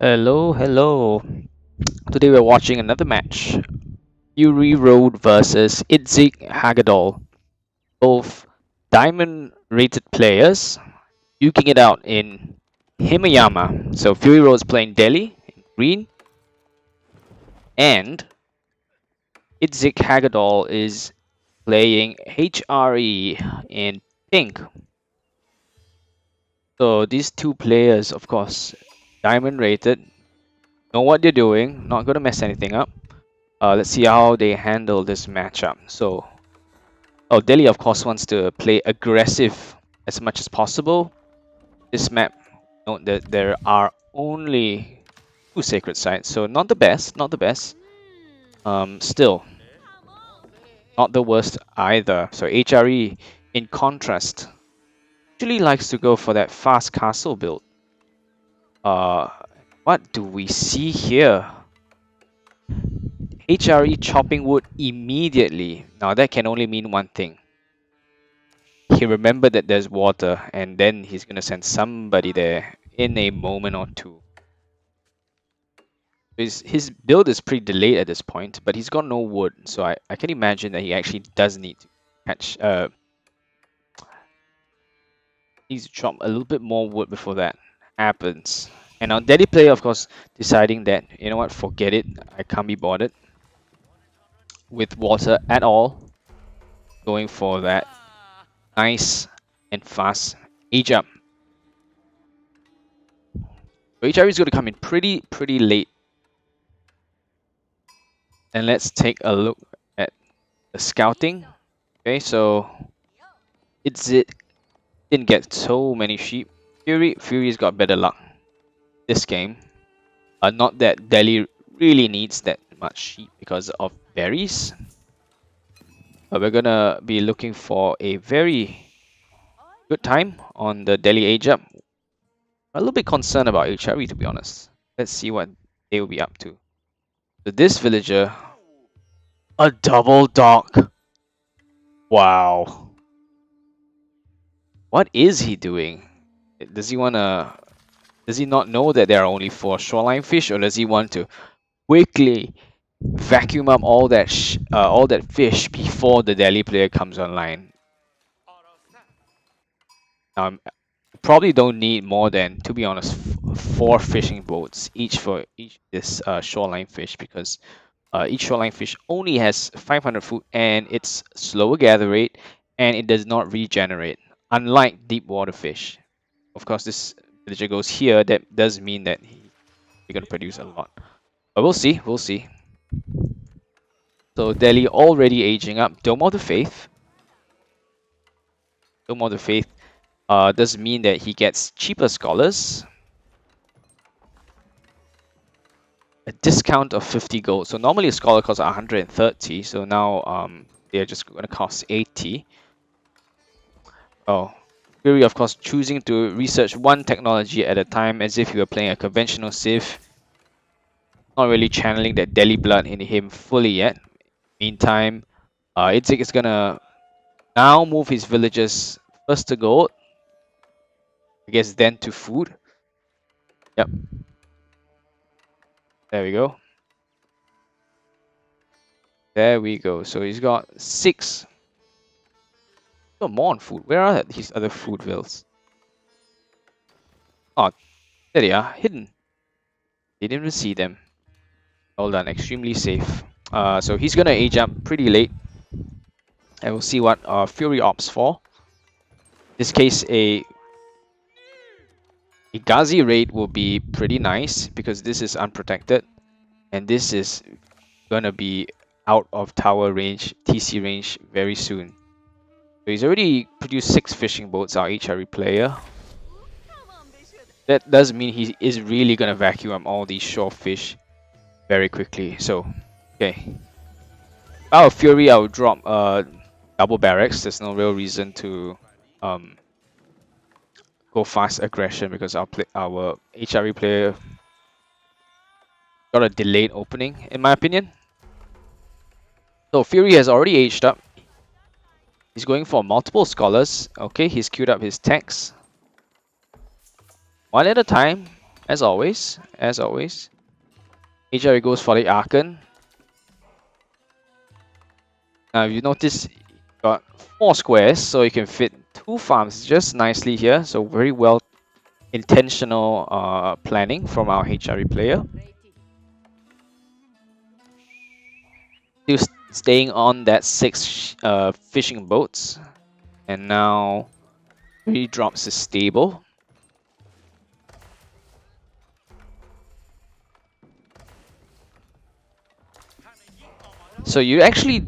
Hello, hello. Today we're watching another match. Fury Road versus Idzik Hagedol. Both diamond rated players duking it out in Himayama. So Fury Road's playing Delhi in green and Idzik Hagedol is playing HRE in pink. So these two players, of course, diamond rated, know what they're doing, not gonna mess anything up. Let's see how they handle this matchup. So, Delhi of course wants to play aggressive as much as possible. This map, note that there are only two sacred sites, so not the best, not the best. Still, not the worst either. So HRE, in contrast, usually likes to go for that fast castle build. Uh, what do we see here? HRE chopping wood immediately. Now that can only mean one thing. He remembered that there's water, and then he's gonna send somebody there in a moment or two. His build is pretty delayed at this point, but he's got no wood, so I can imagine that he actually does need to catch needs to chop a little bit more wood before that happens. And our Delhi player, of course, deciding that, you know what, forget it, I can't be bothered with water at all. Going for that nice and fast age up. So HRE is going to come in pretty late. And let's take a look at the scouting. Okay, so it didn't get so many sheep. Fury's got better luck this game. Not that Delhi really needs that much sheep because of berries. But we're gonna be looking for a very good time on the Delhi age up. A little bit concerned about HRE, to be honest. Let's see what they will be up to. So this villager, a double dock. Wow. What is he doing? Does he wanna? Does he not know that there are only 4 shoreline fish, or does he want to quickly vacuum up all that fish before the Delhi player comes online? Probably don't need more than, to be honest, 4 fishing boats each for each this shoreline fish, because each shoreline fish only has 500 food and it's slower gather rate and it does not regenerate, unlike deep water fish. Of course, this villager goes here, that does mean that he's going to produce a lot. But we'll see, we'll see. So Delhi already aging up. Dome of the Faith. Dome of the Faith does mean that he gets cheaper scholars. A discount of 50 gold. So normally a scholar costs 130. So now they're just going to cost 80. Oh, Fury, of course, choosing to research one technology at a time as if you were playing a conventional Civ. Not really channeling that Delhi blood in him fully yet. Meantime, Idzik is gonna now move his villagers first to gold. I guess then to food. Yep. There we go. There we go. So he's got 6. Got more on food. Where are his other food vills? Oh, there they are, hidden. Didn't even see them. All done. Extremely safe. So he's gonna age up pretty late. And we'll see what Fury opts for. In this case, a Ghazi raid will be pretty nice because this is unprotected. And this is gonna be out of tower range, TC range very soon. So he's already produced 6 fishing boats, our HRE player. That does mean he is really gonna vacuum up all these shore fish very quickly. So, okay. Our Fury, I'll drop double barracks. There's no real reason to go fast aggression because our HRE player got a delayed opening, in my opinion. So Fury has already aged up. He's going for multiple scholars. Okay, he's queued up his techs. One at a time. as always. HRE goes for the Archon. Now, if you notice, you got 4 squares, so you can fit 2 farms just nicely here. So very well intentional planning from our HRE player. Still staying on that 6 fishing boats, and now 3 drops is stable. So you actually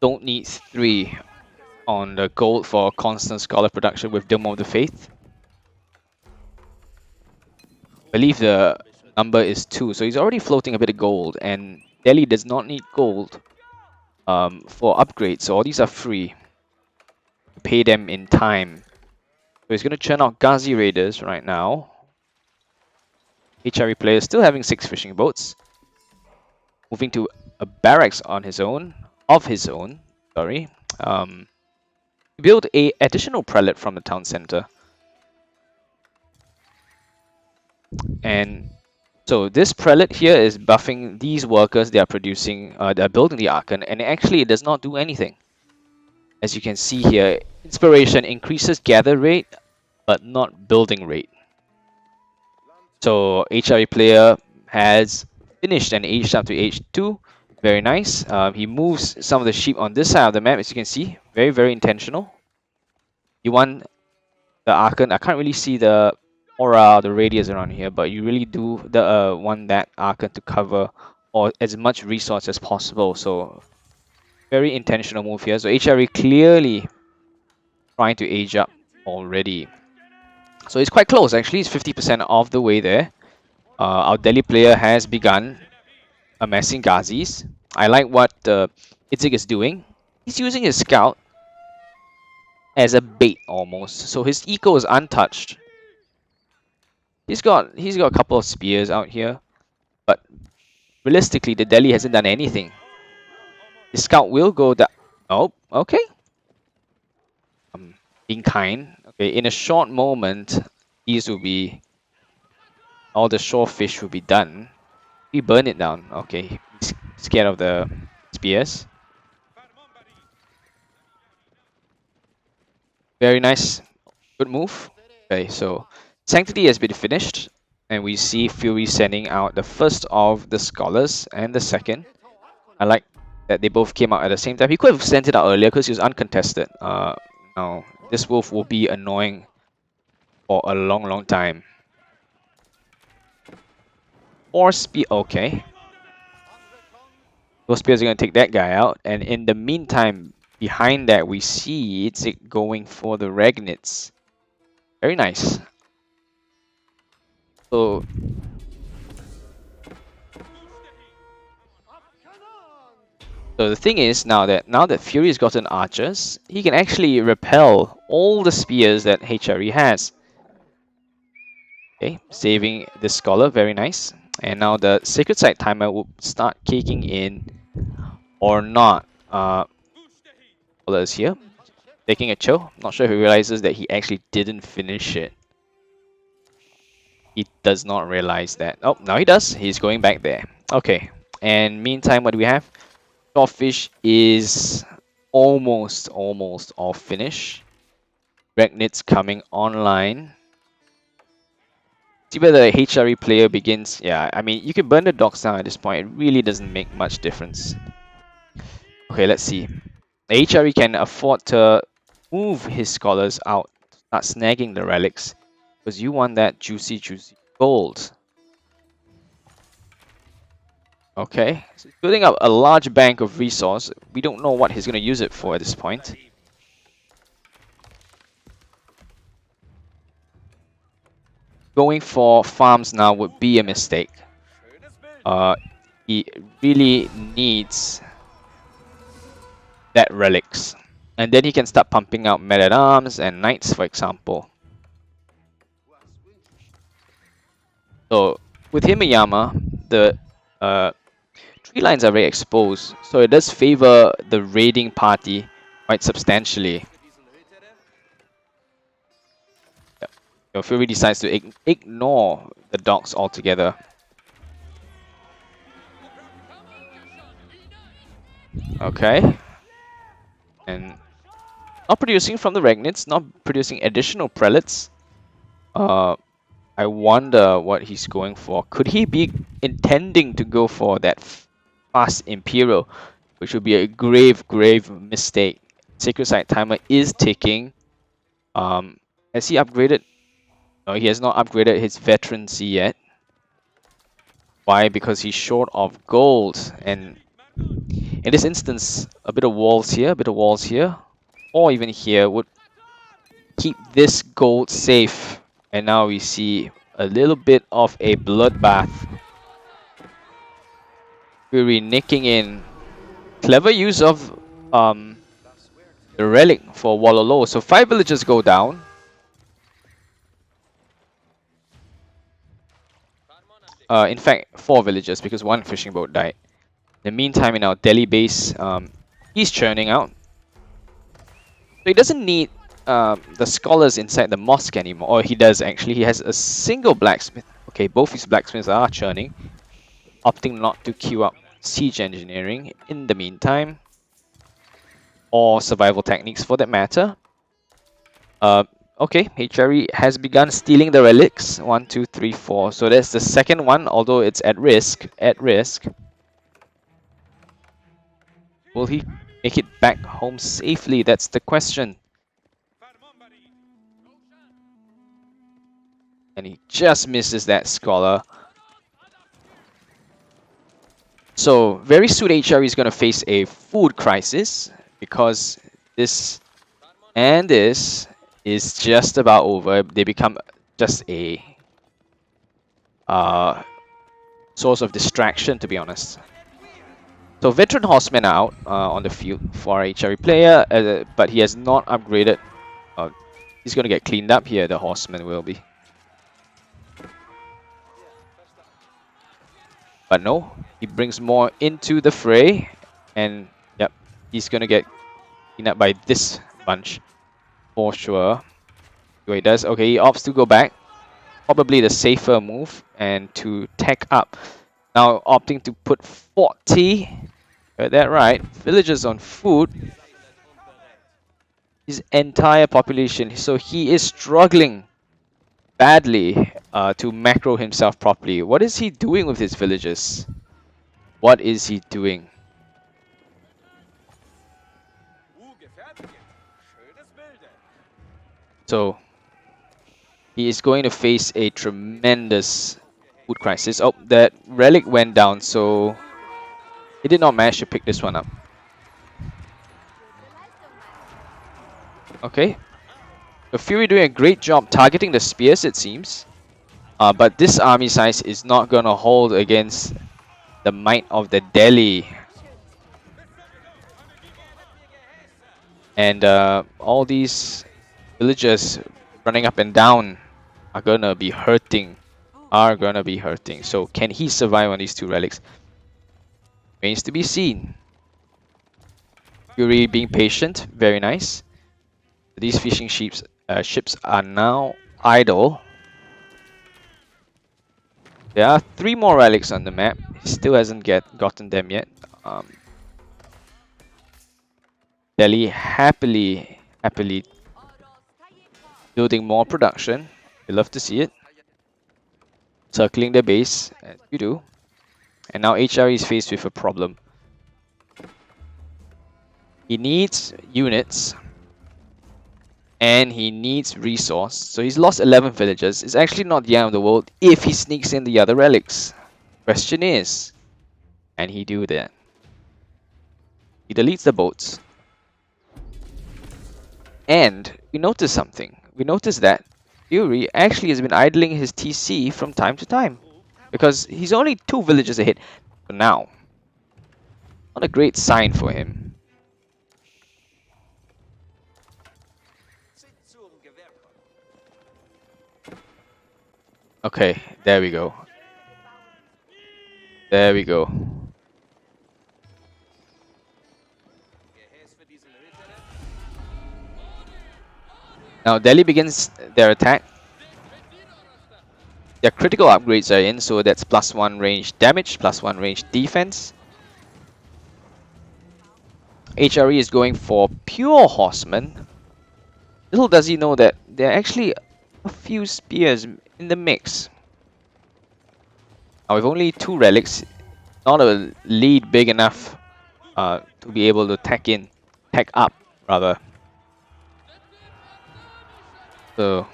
don't need 3 on the gold for constant scholar production with Dome of the Faith. I believe the number is 2, so he's already floating a bit of gold, and Delhi does not need gold for upgrades, so all these are free. Pay them in time. So he's going to churn out Ghazi Raiders right now. HRE player still having 6 fishing boats. Moving to a barracks on his own, sorry. Build a additional prelate from the town center. And so this prelate here is buffing these workers. They are producing, they are building the Archon, and actually it does not do anything. As you can see here, inspiration increases gather rate, but not building rate. So HRE player has finished and aged up to age 2. Very nice. He moves some of the sheep on this side of the map, as you can see. Very, very intentional. You want the Archon. I can't really see the aura, the radius around here, but you really do want that Archon to cover or as much resource as possible. So very intentional move here. So HRE clearly trying to age up already. So it's quite close actually. It's 50% of the way there. Our Delhi player has begun amassing Ghazis. I like what Itzik is doing. He's using his scout as a bait almost. So his eco is untouched. He's got a couple of spears out here, but realistically the Delhi hasn't done anything. His scout will go down. Oh, okay. Being kind. Okay, in a short moment, these will be all the shore fish will be done. We burn it down. Okay, he's scared of the spears. Very nice. Good move. Okay, so Sanctity has been finished, and we see Fury sending out the first of the Scholars and the second. I like that they both came out at the same time. He could have sent it out earlier because he was uncontested. Now, this wolf will be annoying for a long, long time. 4 spear. Okay. Those spears are going to take that guy out, and in the meantime, behind that, we see Itzik going for the Ragnits. Very nice. So the thing is now that Fury has gotten archers, he can actually repel all the spears that HRE has. Okay, saving the scholar, very nice. And now the Sacred Site timer will start kicking in or not. Scholar is here, taking a chill. Not sure if he realizes that he actually didn't finish it. He does not realize that. Oh, now he does. He's going back there. Okay. And meantime, what do we have? Swordfish is almost all finished. Ragnit's coming online. See where the HRE player begins. Yeah, I mean, you can burn the docks down at this point. It really doesn't make much difference. Okay, let's see. The HRE can afford to move his scholars out, start snagging the relics, because you want that juicy gold. Okay, so he's building up a large bank of resource. We don't know what he's going to use it for at this point. Going for farms now would be a mistake. He really needs that relics. And then he can start pumping out men-at-arms and knights, for example. So with Himeyama, the tree lines are very exposed, so it does favor the raiding party quite substantially. Yep. Fury decides to ignore the dogs altogether. Okay. And not producing from the Regnids, not producing additional prelates. I wonder what he's going for. Could he be intending to go for that fast Imperial, which would be a grave, grave mistake. Sacred Site timer is ticking. Has he upgraded? No, he has not upgraded his veterancy yet. Why? Because he's short of gold. And in this instance, a bit of walls here, a bit of walls here, or even here would keep this gold safe. And now we see a little bit of a bloodbath. Fury nicking in. Clever use of the relic for Walolo. So 5 villagers go down. In fact, 4 villagers because 1 fishing boat died. In the meantime, in our Delhi base, he's churning out. So he doesn't need the scholars inside the mosque anymore. Or he does actually. He has a single blacksmith. Okay, both his blacksmiths are churning. Opting not to queue up siege engineering in the meantime. Or survival techniques for that matter. Okay, HRE has begun stealing the relics. 1, 2, 3, 4. So that's the second one, although it's at risk. Will he make it back home safely? That's the question. And he just misses that scholar. So very soon HRE is going to face a food crisis because this and this is just about over. They become just a source of distraction, to be honest. So veteran horsemen are out on the field for a HRE player, but he has not upgraded. He's going to get cleaned up here, the horseman will be. But no, he brings more into the fray, and yep, he's going to get cleaned up by this bunch for sure. So he does. Okay, he opts to go back. Probably the safer move, and to tech up. Now opting to put 40. Got that right. Villagers on food. His entire population. So he is struggling badly to macro himself properly. What is he doing with his villagers? What is he doing? So he is going to face a tremendous food crisis. Oh, that relic went down, so he did not manage to pick this one up. Okay. The Fury doing a great job targeting the spears, it seems. But this army size is not going to hold against the might of the Delhi. And all these villagers running up and down are going to be hurting. So can he survive on these 2 relics? Remains to be seen. Fury being patient, very nice. These fishing ships are now idle. There are 3 more relics on the map. He still hasn't gotten them yet. Delhi happily building more production. We love to see it. Circling the base, as you do. And now HRE is faced with a problem. He needs units. And he needs resource. So he's lost 11 villagers. It's actually not the end of the world if he sneaks in the other relics. Question is, can he do that? He deletes the boats. And we notice something. We notice that Fury actually has been idling his TC from time to time. Because he's only 2 villages ahead for now. Not a great sign for him. Okay, there we go. There we go. Now Delhi begins their attack. Their critical upgrades are in, so that's +1 range damage, +1 range defense. HRE is going for pure horseman. Little does he know that there are actually a few spears in the mix. Now with only 2 relics, not a lead big enough to be able to tech up rather. So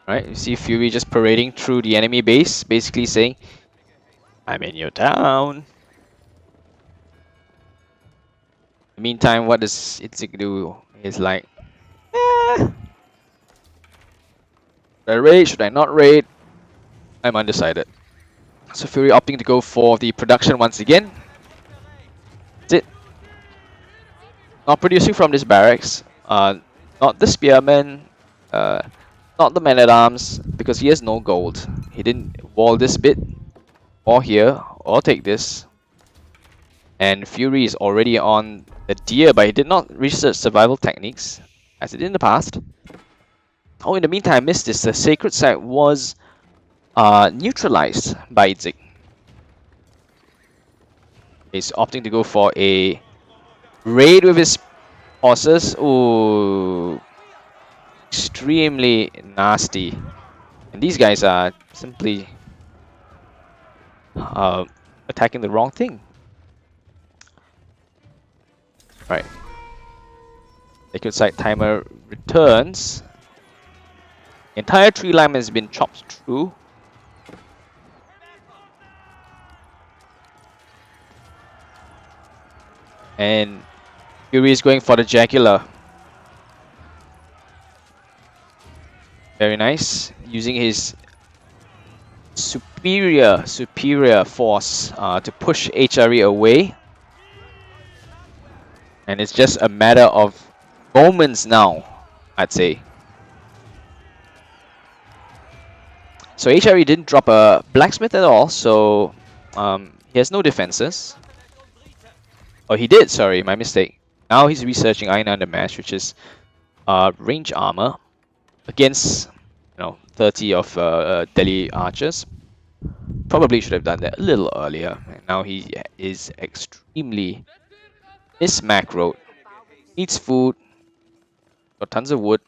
right, you see Fury just parading through the enemy base, basically saying, I'm in your town. In the meantime, what does Itzik do? He's like, should I raid? Should I not raid? I'm undecided. So Fury opting to go for the production once again. That's it. Not producing from this barracks. Not the spearmen. Not the man-at-arms, because he has no gold. He didn't wall this bit, or here, or take this. And Fury is already on the deer, but he did not research survival techniques, as it did in the past. Oh, in the meantime, I missed this. The sacred site was neutralized by Itzik. He's opting to go for a raid with his horses. Ooh, extremely nasty. And these guys are simply attacking the wrong thing. Right. Sacred site timer returns. Entire tree line has been chopped through. And Fury is going for the Jagular. Very nice. Using his superior force to push HRE away. And it's just a matter of moments now, I'd say. So HRE didn't drop a blacksmith at all, so he has no defenses. Oh, he did, sorry, my mistake. Now he's researching Iron Undermatch, which is range armor against 30 of Delhi archers. Probably should have done that a little earlier. And now he is extremely macroed. Needs food. Got tons of wood.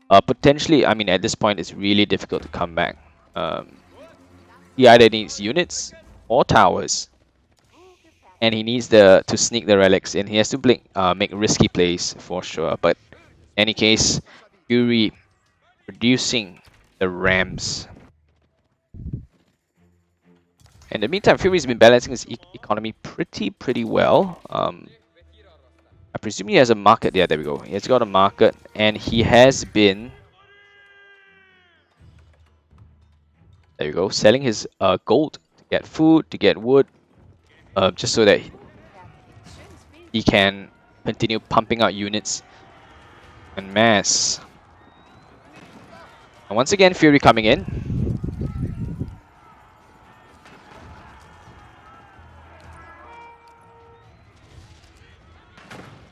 Potentially, I mean, at this point, it's really difficult to come back. He either needs units or towers. And he needs to sneak the relics in. He has to make risky plays for sure. But in any case, Fury reducing the rams. In the meantime, Fury's been balancing his economy pretty well. I presume he has a market. Yeah, there we go. He has got a market, and he has been, there you go, selling his gold to get food, to get wood, just so that he can continue pumping out units en masse. And once again, Fury coming in.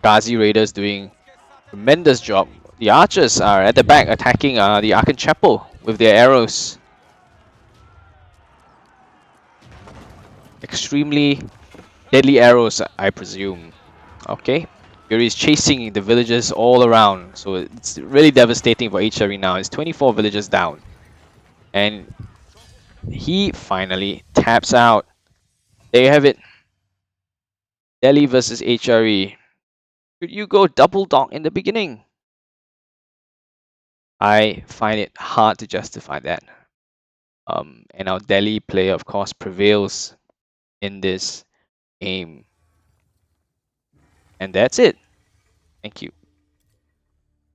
Ghazi Raiders doing tremendous job. The archers are at the back attacking the Arkan Chapel with their arrows. Extremely deadly arrows, I presume. Okay. Fury is chasing the villagers all around, so it's really devastating for HRE now. It's 24 villagers down. And he finally taps out. There you have it. Delhi versus HRE. Could you go double dog in the beginning? I find it hard to justify that. And our Delhi player, of course, prevails in this game. And that's it. Thank you.